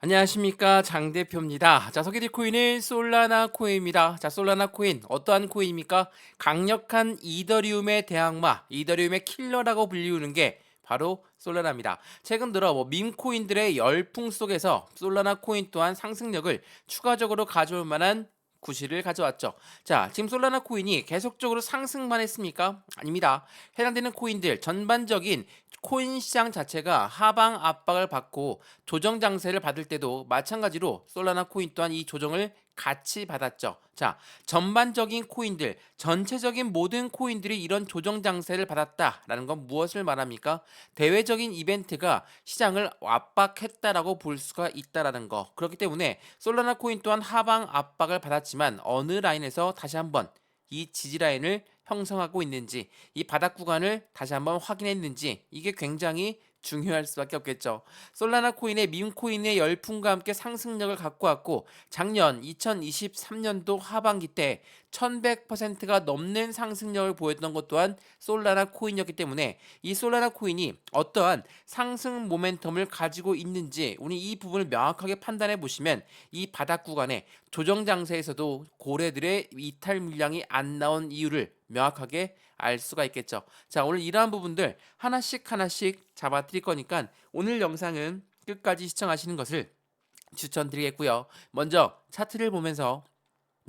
안녕하십니까, 장 대표입니다. 자, 소개드릴 코인은 솔라나 코인입니다. 자, 솔라나 코인 어떠한 코인입니까? 강력한 이더리움의 대항마, 이더리움의 킬러라고 불리우는 게 바로 솔라나입니다. 최근 들어 밈 코인들의 열풍 속에서 솔라나 코인 또한 상승력을 추가적으로 가져올 만한 구실을 가져왔죠. 자, 지금 솔라나 코인이 계속적으로 상승만 했습니까? 아닙니다. 해당되는 코인들 전반적인 코인 시장 자체가 하방 압박을 받고 조정 장세를 받을 때도 마찬가지로 솔라나 코인 또한 이 조정을 같이 받았죠. 자, 전반적인 코인들, 전체적인 모든 코인들이 이런 조정 장세를 받았다라는 건 무엇을 말합니까? 대외적인 이벤트가 시장을 압박했다라고 볼 수가 있다라는 거. 그렇기 때문에 솔라나 코인 또한 하방 압박을 받았지만 어느 라인에서 다시 한번 이 지지 라인을 형성하고 있는지, 이 바닥 구간을 다시 한번 확인했는지, 이게 굉장히 중요할 수밖에 없겠죠. 솔라나 코인의 밈 코인의 열풍과 함께 상승력을 갖고 왔고, 작년 2023년도 하반기 때 1100%가 넘는 상승력을 보였던 것 또한 솔라나 코인이었기 때문에 이 솔라나 코인이 어떠한 상승 모멘텀을 가지고 있는지 우리 이 부분을 명확하게 판단해 보시면 이 바닥 구간에 조정 장세에서도 고래들의 이탈 물량이 안 나온 이유를 명확하게 알 수가 있겠죠. 자, 오늘 이러한 부분들 하나씩 하나씩 잡아 드릴 거니까 오늘 영상은 끝까지 시청하시는 것을 추천드리겠고요. 먼저 차트를 보면서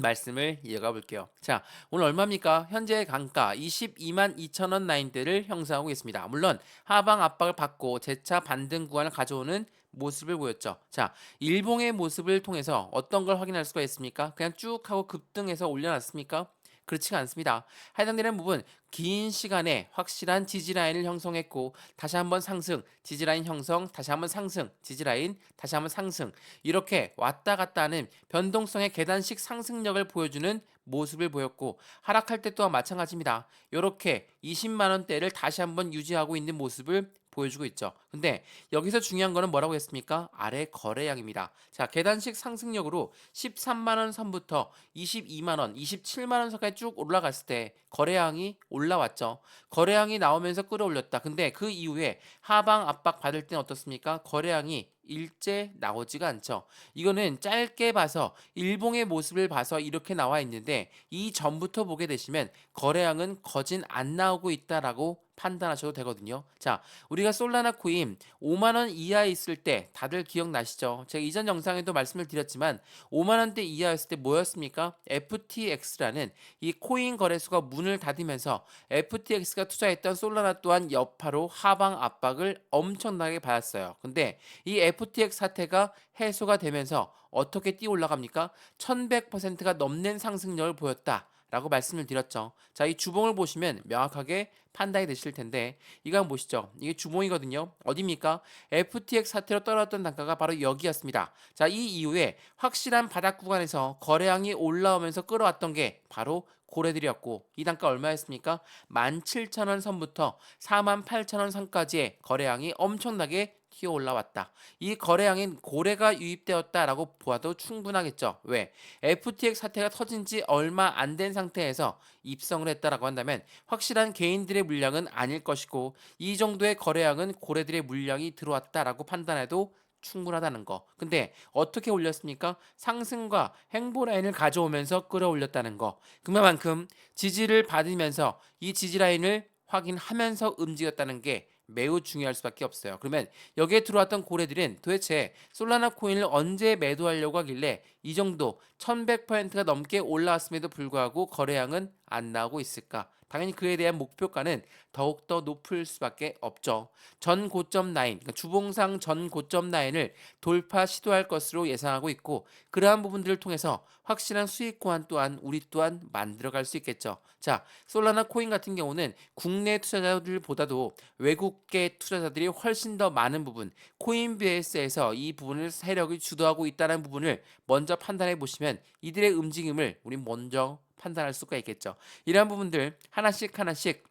말씀을 이어가 볼게요. 자, 오늘 얼마입니까? 현재 강가 22만 2천 원 라인대를 형성하고 있습니다. 물론 하방 압박을 받고 재차 반등 구간을 가져오는 모습을 보였죠. 자, 일봉의 모습을 통해서 어떤 걸 확인할 수가 있습니까? 그냥 쭉 하고 급등해서 올려놨습니까? 그렇지가 않습니다. 해당되는 부분 긴 시간에 확실한 지지라인을 형성했고 다시 한번 상승, 지지라인 형성, 다시 한번 상승, 지지라인, 다시 한번 상승 이렇게 왔다 갔다 하는 변동성의 계단식 상승력을 보여주는 모습을 보였고 하락할 때 또한 마찬가지입니다. 이렇게 20만 원대를 다시 한번 유지하고 있는 모습을 보여주고 있죠. 근데 여기서 중요한 거는 뭐라고 했습니까? 아래 거래량입니다. 자, 계단식 상승력으로 13만 원 선부터 22만 원, 27만 원 선까지 쭉 올라갔을 때 거래량이 올라왔죠. 거래량이 나오면서 끌어올렸다. 근데 그 이후에 하방 압박 받을 때는 어떻습니까? 거래량이 일제 나오지가 않죠. 이거는 짧게 봐서 일봉의 모습을 봐서 이렇게 나와 있는데 이 전부터 보게 되시면 거래량은 거진 안 나오고 있다라고 판단하셔도 되거든요. 자, 우리가 솔라나 코인 5만 원 이하에 있을 때 다들 기억나시죠? 제가 이전 영상에도 말씀을 드렸지만 5만 원대 이하였을 때 뭐였습니까? FTX라는 이 코인 거래소가 문을 닫으면서 FTX가 투자했던 솔라나 또한 여파로 하방 압박을 엄청나게 받았어요. 근데 이 FTX 사태가 해소가 되면서 어떻게 뛰어 올라갑니까? 1100%가 넘는 상승력을 보였다. 라고 말씀을 드렸죠. 자, 이 주봉을 보시면 명확하게 판단이 되실 텐데 이거 한번 보시죠. 이게 주봉이거든요. 어디입니까? FTX 사태로 떨어졌던 단가가 바로 여기였습니다. 자, 이 이후에 확실한 바닥 구간에서 거래량이 올라오면서 끌어왔던 게 바로 고래들이었고 이 단가 얼마였습니까? 17,000원 선부터 48,000원 선까지의 거래량이 엄청나게 튀어 올라왔다. 이 거래량인 고래가 유입되었다라고 보아도 충분하겠죠. 왜? FTX 사태가 터진 지 얼마 안 된 상태에서 입성을 했다라고 한다면 확실한 개인들의 물량은 아닐 것이고 이 정도의 거래량은 고래들의 물량이 들어왔다라고 판단해도 충분하다는 거. 근데 어떻게 올렸습니까? 상승과 행보 라인을 가져오면서 끌어올렸다는 거. 그만큼 지지를 받으면서 이 지지 라인을 확인하면서 움직였다는 게 매우 중요할 수밖에 없어요. 그러면 여기에 들어왔던 고래들은 도대체 솔라나 코인을 언제 매도하려고 하길래 이 정도 1100%가 넘게 올라왔음에도 불구하고 거래량은 안 나오고 있을까? 당연히 그에 대한 목표가는 더욱더 높을 수밖에 없죠. 전 고점 라인, 그러니까 주봉상 전 고점 라인을 돌파 시도할 것으로 예상하고 있고 그러한 부분들을 통해서 확실한 수익 구간 또한 우리 또한 만들어갈 수 있겠죠. 자, 솔라나 코인 같은 경우는 국내 투자자들보다도 외국계 투자자들이 훨씬 더 많은 부분, 코인베이스에서 이 부분을 세력이 주도하고 있다는 부분을 먼저 판단해 보시면 이들의 움직임을 우리 먼저 판단할 수가 있겠죠. 이러한 부분들 하나씩 하나씩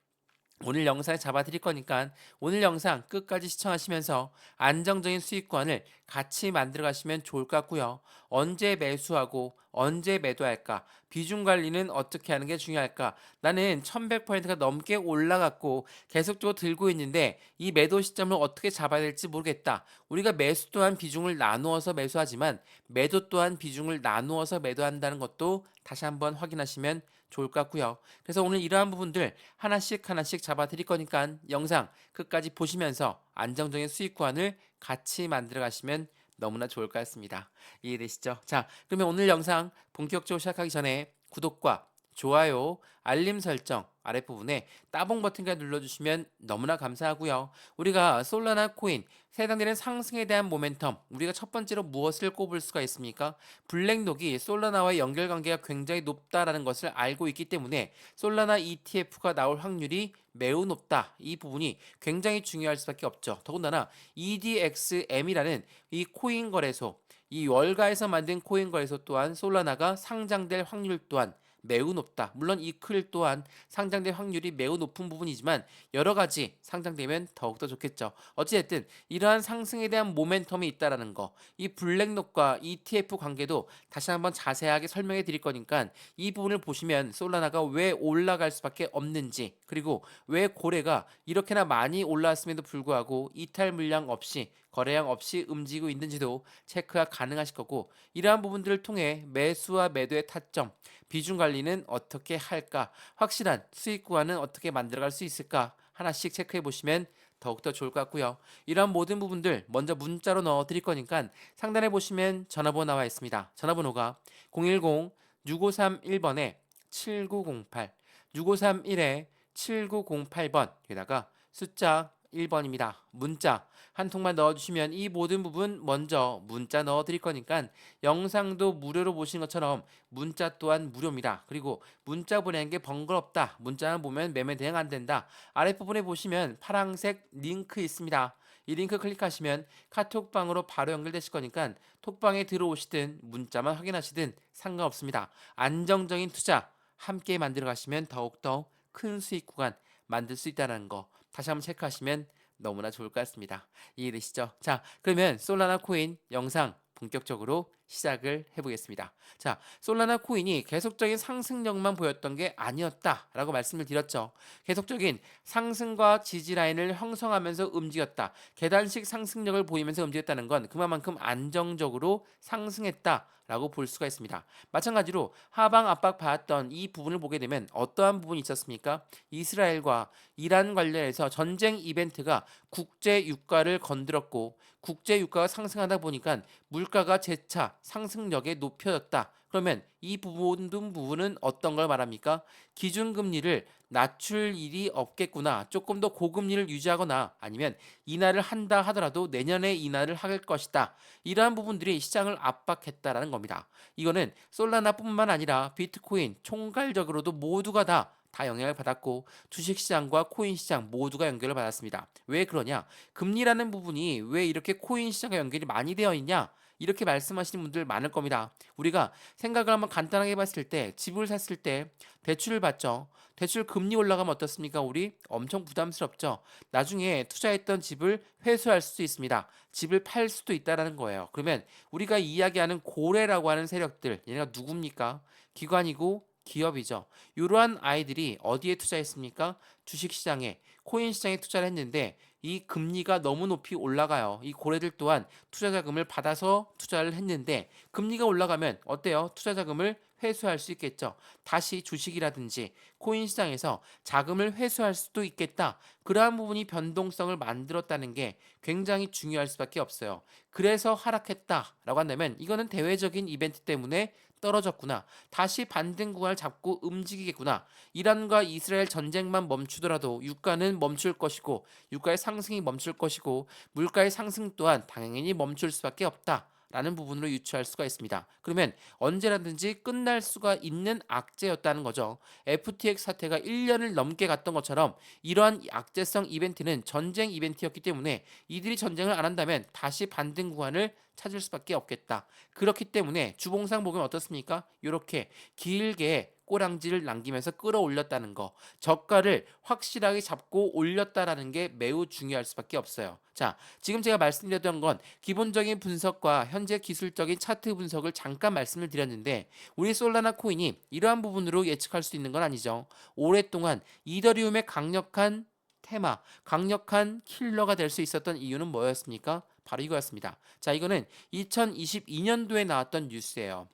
오늘 영상에 잡아 드릴 거니까 오늘 영상 끝까지 시청하시면서 안정적인 수익권을 같이 만들어 가시면 좋을 것 같고요. 언제 매수하고 언제 매도할까? 비중 관리는 어떻게 하는 게 중요할까? 나는 1100%가 넘게 올라갔고 계속적으로 들고 있는데 이 매도 시점을 어떻게 잡아야 될지 모르겠다. 우리가 매수 또한 비중을 나누어서 매수하지만 매도 또한 비중을 나누어서 매도한다는 것도 다시 한번 확인하시면 좋을 것 같고요. 그래서 오늘 이러한 부분들 하나씩 하나씩 잡아 드릴 거니까 영상 끝까지 보시면서 안정적인 수익 구간을 같이 만들어 가시면 너무나 좋을 것 같습니다. 이해되시죠? 자, 그러면 오늘 영상 본격적으로 시작하기 전에 구독과 좋아요, 알림 설정 아랫부분에 따봉 버튼까지 눌러주시면 너무나 감사하고요. 우리가 솔라나 코인 해당되는 상승에 대한 모멘텀, 우리가 첫 번째로 무엇을 꼽을 수가 있습니까? 블랙록이 솔라나와의 연결 관계가 굉장히 높다라는 것을 알고 있기 때문에 솔라나 ETF가 나올 확률이 매우 높다. 이 부분이 굉장히 중요할 수밖에 없죠. 더군다나 EDXM이라는 이 코인 거래소, 이 월가에서 만든 코인 거래소 또한 솔라나가 상장될 확률 또한 매우 높다. 물론 이클 또한 상장될 확률이 매우 높은 부분이지만 여러 가지 상장되면 더욱더 좋겠죠. 어찌됐든 이러한 상승에 대한 모멘텀이 있다라는 거, 이 블랙록과 ETF 관계도 다시 한번 자세하게 설명해 드릴 거니까 이 부분을 보시면 솔라나가 왜 올라갈 수밖에 없는지, 그리고 왜 고래가 이렇게나 많이 올라왔음에도 불구하고 이탈 물량 없이 거래량 없이 움직이고 있는지도 체크가 가능하실 거고, 이러한 부분들을 통해 매수와 매도의 타점, 비중 관리는 어떻게 할까, 확실한 수익 구간은 어떻게 만들어갈 수 있을까 하나씩 체크해 보시면 더욱더 좋을 것 같고요. 이러한 모든 부분들 먼저 문자로 넣어 드릴 거니까 상단에 보시면 전화번호 나와 있습니다. 전화번호가 010-6531번에 7908, 6531에 7908번, 게다가 숫자 1번입니다. 문자 한 통만 넣어주시면 이 모든 부분 먼저 문자 넣어드릴 거니까 영상도 무료로 보시는 것처럼 문자 또한 무료입니다. 그리고 문자 보내는 게 번거롭다, 문자만 보면 매매 대응 안 된다, 아랫부분에 보시면 파란색 링크 있습니다. 이 링크 클릭하시면 카톡방으로 바로 연결되실 거니까 톡방에 들어오시든 문자만 확인하시든 상관없습니다. 안정적인 투자 함께 만들어 가시면 더욱더 큰 수익 구간 만들 수 있다는 거 다시 한번 체크하시면 너무나 좋을 것 같습니다. 이해되시죠? 자, 그러면 솔라나 코인 영상 본격적으로 시작을 해보겠습니다. 자, 솔라나 코인이 계속적인 상승력만 보였던 게 아니었다라고 말씀을 드렸죠. 계속적인 상승과 지지 라인을 형성하면서 움직였다. 계단식 상승력을 보이면서 움직였다는 건 그만큼 안정적으로 상승했다라고 볼 수가 있습니다. 마찬가지로 하방 압박 받았던 이 부분을 보게 되면 어떠한 부분이 있었습니까? 이스라엘과 이란 관련해서 전쟁 이벤트가 국제 유가를 건드렸고, 국제 유가가 상승하다 보니까 물가가 재차 상승력에 높여졌다. 그러면 이 부분은 어떤 걸 말합니까? 기준금리를 낮출 일이 없겠구나. 조금 더 고금리를 유지하거나 아니면 인하를 한다 하더라도 내년에 인하를 할 것이다. 이러한 부분들이 시장을 압박했다라는 겁니다. 이거는 솔라나뿐만 아니라 비트코인 총괄적으로도 모두가 다 영향을 받았고 주식시장과 코인시장 모두가 연결을 받았습니다. 왜 그러냐? 금리라는 부분이 왜 이렇게 코인시장과 연결이 많이 되어 있냐? 이렇게 말씀하시는 분들 많을 겁니다. 우리가 생각을 한번 간단하게 해봤을 때 집을 샀을 때 대출을 받죠. 대출 금리 올라가면 어떻습니까? 우리 엄청 부담스럽죠. 나중에 투자했던 집을 회수할 수도 있습니다. 집을 팔 수도 있다라는 거예요. 그러면 우리가 이야기하는 고래라고 하는 세력들, 얘네가 누굽니까? 기관이고 기업이죠. 이러한 아이들이 어디에 투자했습니까? 주식시장에, 코인시장에 투자를 했는데 이 금리가 너무 높이 올라가요. 이 고래들 또한 투자자금을 받아서 투자를 했는데 금리가 올라가면 어때요? 투자자금을 회수할 수 있겠죠. 다시 주식이라든지 코인 시장에서 자금을 회수할 수도 있겠다. 그러한 부분이 변동성을 만들었다는 게 굉장히 중요할 수밖에 없어요. 그래서 하락했다라고 한다면 이거는 대외적인 이벤트 때문에 떨어졌구나. 다시 반등 구간을 잡고 움직이겠구나. 이란과 이스라엘 전쟁만 멈추더라도 유가는 멈출 것이고 유가의 상승이 멈출 것이고 물가의 상승 또한 당연히 멈출 수밖에 없다. 라는 부분으로 유추할 수가 있습니다. 그러면 언제라든지 끝날 수가 있는 악재였다는 거죠. FTX 사태가 1년을 넘게 갔던 것처럼 이러한 악재성 이벤트는 전쟁 이벤트였기 때문에 이들이 전쟁을 안 한다면 다시 반등 구간을 찾을 수밖에 없겠다. 그렇기 때문에 주봉상 보면 어떻습니까? 이렇게 길게 꼬랑지를 남기면서 끌어올렸다는 거, 저가를 확실하게 잡고 올렸다라는 게 매우 중요할 수밖에 없어요. 자, 지금 제가 말씀드렸던 건 기본적인 분석과 현재 기술적인 차트 분석을 잠깐 말씀을 드렸는데 우리 솔라나 코인이 이러한 부분으로 예측할 수 있는 건 아니죠. 오랫동안 이더리움의 강력한 테마, 강력한 킬러가 될 수 있었던 이유는 뭐였습니까? 바로 이거였습니다. 자, 이거는 2022년도에 나왔던 뉴스예요.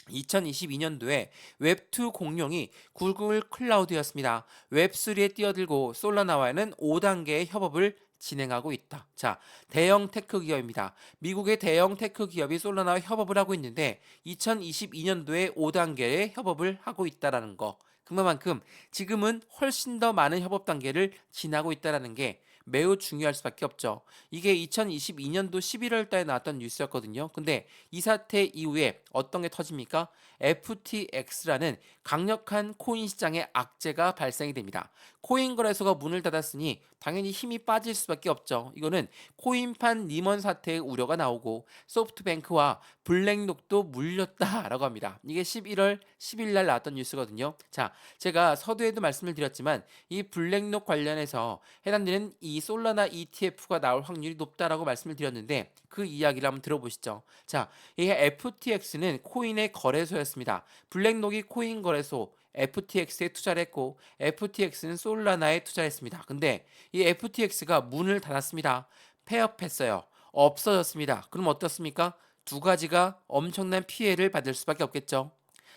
2022년도에 웹2 공룡이 구글 클라우드였습니다. 웹3에 뛰어들고 솔라나와는 5단계의 협업을 진행하고 있다. 자, 대형 테크 기업입니다. 미국의 대형 테크 기업이 솔라나와 협업을 하고 있는데 2022년도에 5단계의 협업을 하고 있다라는 거. 그만큼 지금은 훨씬 더 많은 협업 단계를 지나고 있다라는 게 매우 중요할 수밖에 없죠. 이게 2022년도 11월 달에 나왔던 뉴스였거든요. 근데 이 사태 이후에 어떤 게 터집니까? FTX라는 강력한 코인 시장의 악재가 발생이 됩니다. 코인 거래소가 문을 닫았으니 당연히 힘이 빠질 수밖에 없죠. 이거는 코인판 리먼 사태의 우려가 나오고 소프트뱅크와 블랙록도 물렸다라고 합니다. 이게 11월 10일 날 나왔던 뉴스거든요. 자, 제가 서두에도 말씀을 드렸지만 이 블랙록 관련해서 해당되는 이 솔라나 ETF가 나올 확률이 높다라고 말씀을 드렸는데 그 이야기를 한번 들어보시죠. 자, 이 FTX는 코인의 거래소였습니다. 블랙록이 코인 거래소 FTX에 투자를 했고 FTX는 솔라나에 투자했습니다. 근데 이 FTX가 문을 닫았습니다. 폐업했어요. 없어졌습니다. 그럼 어떻습니까? 두 가지가 엄청난 피해를 받을 수밖에 없겠죠.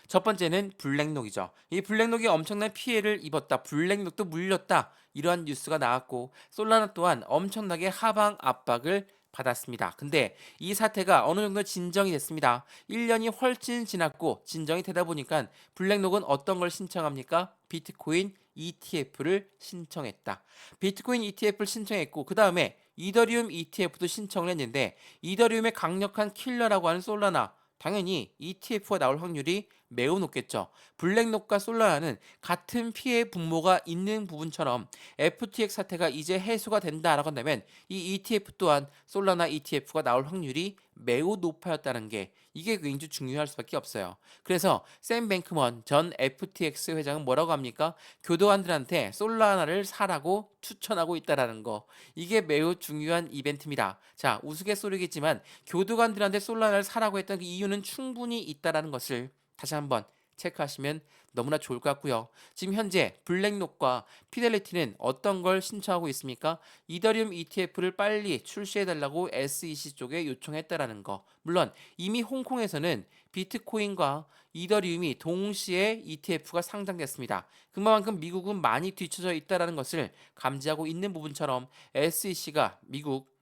첫 번째는 블랙록이죠. 이 블랙록이 엄청난 피해를 입었다. 블랙록도 물렸다. 이러한 뉴스가 나왔고 솔라나 또한 엄청나게 하방 압박을 받았습니다. 근데 이 사태가 어느 정도 진정이 됐습니다. 1년이 훨씬 지났고 진정이 되다 보니까 블랙록은 어떤 걸 신청합니까? 비트코인 ETF를 신청했다. 비트코인 ETF를 신청했고 그 다음에 이더리움 ETF도 신청을 했는데 이더리움의 강력한 킬러라고 하는 솔라나 당연히 ETF가 나올 확률이 매우 높겠죠. 블랙록과 솔라나는 같은 피해 분모가 있는 부분처럼 FTX 사태가 이제 해소가 된다라고 한다면 이 ETF 또한 솔라나 ETF가 나올 확률이 매우 높아졌다는 게 이게 굉장히 중요할 수밖에 없어요. 그래서 샘 뱅크먼 전 FTX 회장은 뭐라고 합니까? 교도관들한테 솔라나를 사라고 추천하고 있다라는 거. 이게 매우 중요한 이벤트입니다. 자, 우스갯소리겠지만 교도관들한테 솔라나를 사라고 했던 그 이유는 충분히 있다라는 것을 다시 한번 체크하시면 너무나 좋을 것 같고요. 지금 현재 블랙록과 피델리티는 어떤 걸 신청하고 있습니까? 이더리움 ETF를 빨리 출시해달라고 SEC 쪽에 요청했다라는 거. 물론 이미 홍콩에서는 비트코인과 이더리움이 동시에 ETF가 상장됐습니다. 그만큼 미국은 많이 뒤쳐져 있다는 것을 감지하고 있는 부분처럼 SEC가 미국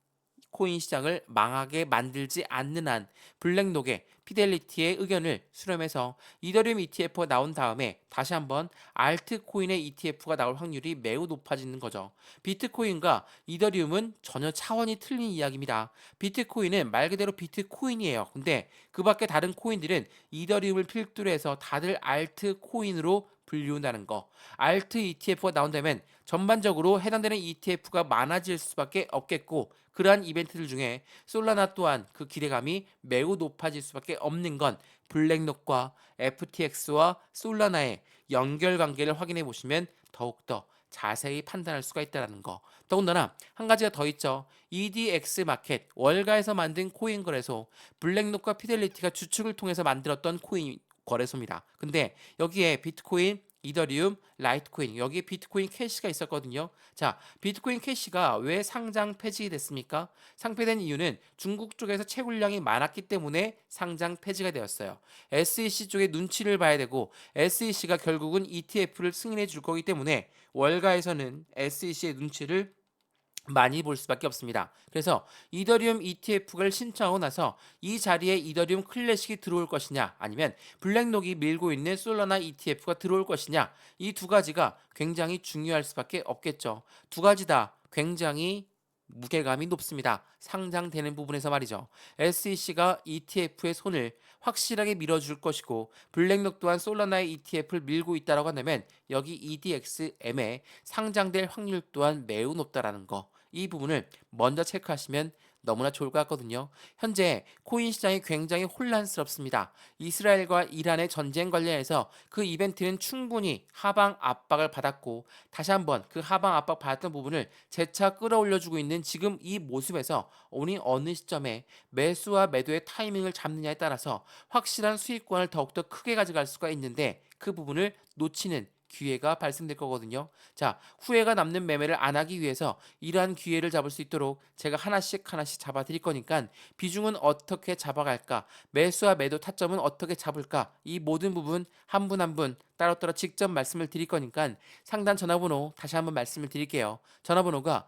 코인 시장을 망하게 만들지 않는 한 블랙록의 피델리티의 의견을 수렴해서 이더리움 ETF가 나온 다음에 다시 한번 알트코인의 ETF가 나올 확률이 매우 높아지는 거죠. 비트코인과 이더리움은 전혀 차원이 틀린 이야기입니다. 비트코인은 말 그대로 비트코인이에요. 근데 그 밖에 다른 코인들은 이더리움을 필두로 해서 다들 알트코인으로 분류한다는 거. 알트 ETF가 나온다면 전반적으로 해당되는 ETF가 많아질 수밖에 없겠고 그러한 이벤트들 중에 솔라나 또한 그 기대감이 매우 높아질 수밖에 없는 건 블랙록과 FTX와 솔라나의 연결관계를 확인해 보시면 더욱더 자세히 판단할 수가 있다는 거. 더군다나 한 가지가 더 있죠. EDX 마켓 월가에서 만든 코인 거래소 블랙록과 피델리티가 주축을 통해서 만들었던 코인 거래소입니다. 근데 여기에 비트코인, 이더리움, 라이트코인 여기에 비트코인 캐시가 있었거든요. 자, 비트코인 캐시가 왜 상장 폐지됐습니까? 상폐된 이유는 중국 쪽에서 채굴량이 많았기 때문에 상장 폐지가 되었어요. SEC 쪽에 눈치를 봐야 되고 SEC가 결국은 ETF를 승인해 줄 거기 때문에 월가에서는 SEC의 눈치를 많이 볼 수밖에 없습니다. 그래서 이더리움 ETF를 신청하고 나서 이 자리에 이더리움 클래식이 들어올 것이냐 아니면 블랙록이 밀고 있는 솔라나 ETF가 들어올 것이냐 이 두 가지가 굉장히 중요할 수밖에 없겠죠. 두 가지 다 굉장히 무게감이 높습니다. 상장되는 부분에서 말이죠. SEC가 ETF의 손을 확실하게 밀어줄 것이고 블랙록 또한 솔라나의 ETF를 밀고 있다고 한다면 여기 EDXM에 상장될 확률 또한 매우 높다라는 거. 이 부분을 먼저 체크하시면 너무나 좋을 것 같거든요. 현재 코인 시장이 굉장히 혼란스럽습니다. 이스라엘과 이란의 전쟁 관련해서 그 이벤트는 충분히 하방 압박을 받았고 다시 한번 그 하방 압박 받았던 부분을 재차 끌어올려주고 있는 지금 이 모습에서 우리 어느 시점에 매수와 매도의 타이밍을 잡느냐에 따라서 확실한 수익권을 더욱더 크게 가져갈 수가 있는데 그 부분을 놓치는 기회가 발생될 거거든요. 자, 후회가 남는 매매를 안 하기 위해서 이러한 기회를 잡을 수 있도록 제가 하나씩 하나씩 잡아 드릴 거니까 비중은 어떻게 잡아갈까? 매수와 매도 타점은 어떻게 잡을까? 이 모든 부분 한 분 한 분 따로따로 직접 말씀을 드릴 거니까 상단 전화번호 다시 한번 말씀을 드릴게요. 전화번호가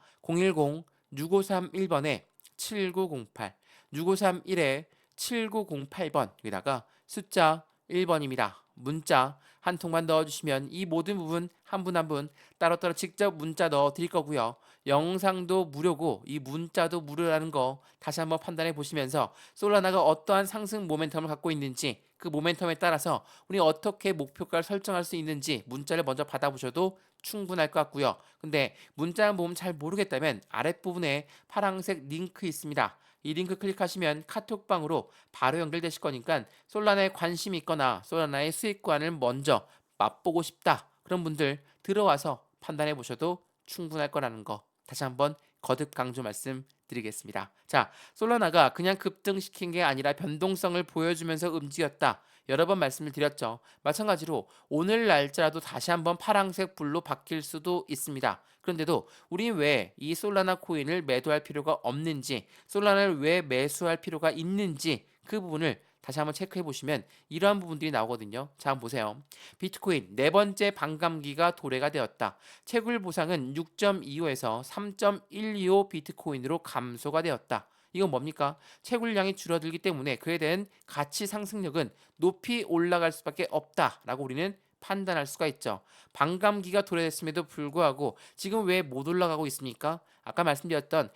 010-6531번에 7908, 6531에 7908번, 여기다가 숫자 1번입니다. 문자 한 통만 넣어주시면 이 모든 부분 한 분 한 분 따로따로 직접 문자 넣어 드릴 거고요. 영상도 무료고 이 문자도 무료라는 거 다시 한번 판단해 보시면서 솔라나가 어떠한 상승 모멘텀을 갖고 있는지 그 모멘텀에 따라서 우리 어떻게 목표가를 설정할 수 있는지 문자를 먼저 받아보셔도 충분할 것 같고요. 근데 문자만 보면 잘 모르겠다면 아랫부분에 파란색 링크 있습니다. 이 링크 클릭하시면 카톡방으로 바로 연결되실 거니까 솔라나에 관심이 있거나 솔라나의 수익관을 먼저 맛보고 싶다. 그런 분들 들어와서 판단해 보셔도 충분할 거라는 거 다시 한번 거듭 강조 말씀드리겠습니다. 자, 솔라나가 그냥 급등시킨 게 아니라 변동성을 보여주면서 움직였다. 여러 번 말씀을 드렸죠. 마찬가지로 오늘 날짜라도 다시 한번 파란색 불로 바뀔 수도 있습니다. 그런데도 우리 왜 이 솔라나 코인을 매도할 필요가 없는지, 솔라나를 왜 매수할 필요가 있는지 그 부분을 다시 한번 체크해 보시면 이러한 부분들이 나오거든요. 자, 한번 보세요. 비트코인 네 번째 반감기가 도래가 되었다. 채굴 보상은 6.25에서 3.125 비트코인으로 감소가 되었다. 이건 뭡니까? 채굴량이 줄어들기 때문에 그에 대한 가치 상승력은 높이 올라갈 수밖에 없다라고 우리는 판단할 수가 있죠. 반감기가 도래됐음에도 불구하고 지금 왜 못 올라가고 있습니까? 아까 말씀드렸던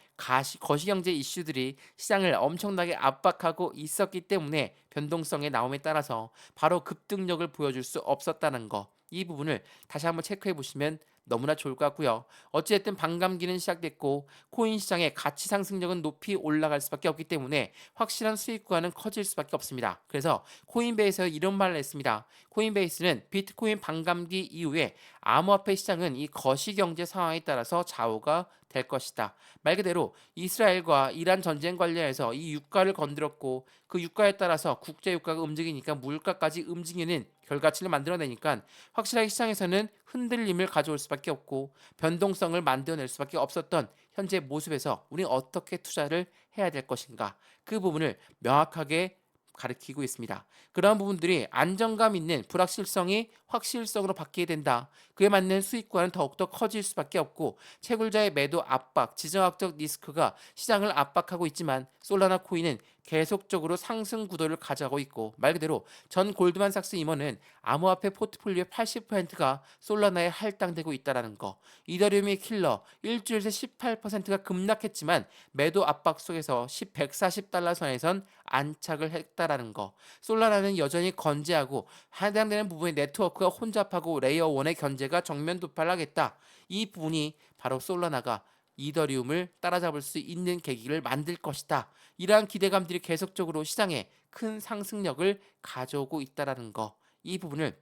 거시경제 이슈들이 시장을 엄청나게 압박하고 있었기 때문에 변동성의 나옴에 따라서 바로 급등력을 보여줄 수 없었다는 거. 이 부분을 다시 한번 체크해 보시면 너무나 좋을 것 같고요. 어찌됐든 반감기는 시작됐고 코인 시장의 가치 상승력은 높이 올라갈 수밖에 없기 때문에 확실한 수익 구간은 커질 수밖에 없습니다. 그래서 코인베이스에서 이런 말을 했습니다. 코인베이스는 비트코인 반감기 이후에 암호화폐 시장은 이 거시경제 상황에 따라서 좌우가 될 것이다. 말 그대로 이스라엘과 이란 전쟁 관련해서 이 유가를 건드렸고 그 유가에 따라서 국제 유가가 움직이니까 물가까지 움직이는 결과치를 만들어내니까 확실하게 시장에서는 흔들림을 가져올 수밖에 없고 변동성을 만들어낼 수밖에 없었던 현재 모습에서 우리는 어떻게 투자를 해야 될 것인가 그 부분을 명확하게 가리키고 있습니다. 그러한 부분들이 안정감 있는 불확실성이 확실성으로 바뀌게 된다. 그에 맞는 수익과는 더욱더 커질 수밖에 없고 채굴자의 매도 압박, 지정학적 리스크가 시장을 압박하고 있지만 솔라나 코인은 계속적으로 상승 구도를 가져가고 있고 말 그대로 전 골드만삭스 임원은 암호화폐 포트폴리오의 80%가 솔라나에 할당되고 있다는 거. 이더리움의 킬러 일주일 새 18%가 급락했지만 매도 압박 속에서 140달러 선에선 안착을 했다라는 거. 솔라나는 여전히 건재하고 해당되는 부분의 네트워크가 혼잡하고 레이어 1의 견제가 정면 도파를 하겠다. 이 부분이 바로 솔라나가 이더리움을 따라잡을 수 있는 계기를 만들 것이다. 이러한 기대감들이 계속적으로 시장에 큰 상승력을 가져오고 있다라는 거. 이 부분을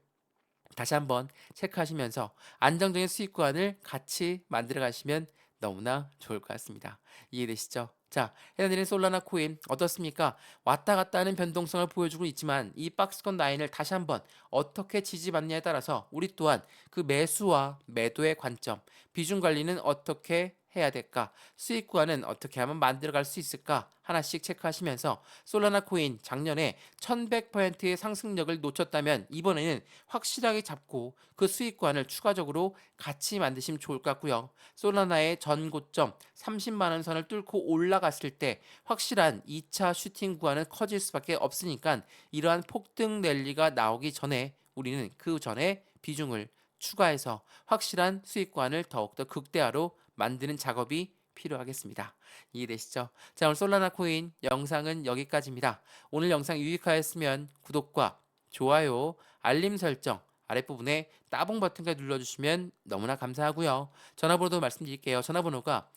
다시 한번 체크하시면서 안정적인 수익 구간을 같이 만들어 가시면 너무나 좋을 것 같습니다. 이해되시죠? 자, 해당되는 솔라나 코인 어떻습니까? 왔다 갔다 하는 변동성을 보여주고 있지만 이 박스권 라인을 다시 한번 어떻게 지지받느냐에 따라서 우리 또한 그 매수와 매도의 관점, 비중 관리는 어떻게 해야 될까? 수익 구간은 어떻게 하면 만들어갈 수 있을까? 하나씩 체크하시면서 솔라나 코인 작년에 1100%의 상승력을 놓쳤다면 이번에는 확실하게 잡고 그 수익 구간을 추가적으로 같이 만드시면 좋을 것 같고요. 솔라나의 전 고점 30만 원 선을 뚫고 올라갔을 때 확실한 2차 슈팅 구간은 커질 수밖에 없으니까 이러한 폭등 랠리가 나오기 전에 우리는 그 전에 비중을 추가해서 확실한 수익 구간을 더욱더 극대화로 만드는 작업이 필요하겠습니다. 이해되시죠? 자, 오늘 솔라나 코인 영상은 여기까지입니다. 오늘 영상 유익하였으면 구독과 좋아요, 알림 설정 아랫부분에 따봉 버튼까지 눌러주시면 너무나 감사하고요. 전화번호도 말씀드릴게요. 전화번호가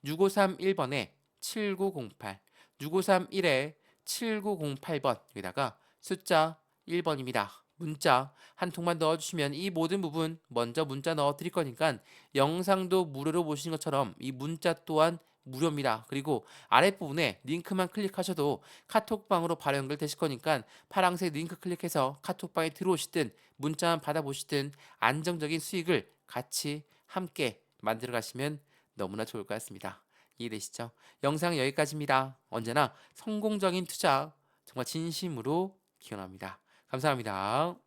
010-6531번에 7908 6531-7908번 여기다가 숫자 1번입니다. 문자 한 통만 넣어주시면 이 모든 부분 먼저 문자 넣어 드릴 거니까 영상도 무료로 보시는 것처럼 이 문자 또한 무료입니다. 그리고 아랫부분에 링크만 클릭하셔도 카톡방으로 바로 연결되실 거니까 파란색 링크 클릭해서 카톡방에 들어오시든 문자만 받아보시든 안정적인 수익을 같이 함께 만들어 가시면 너무나 좋을 것 같습니다. 이해되시죠? 영상 여기까지입니다. 언제나 성공적인 투자 정말 진심으로 기원합니다. 감사합니다.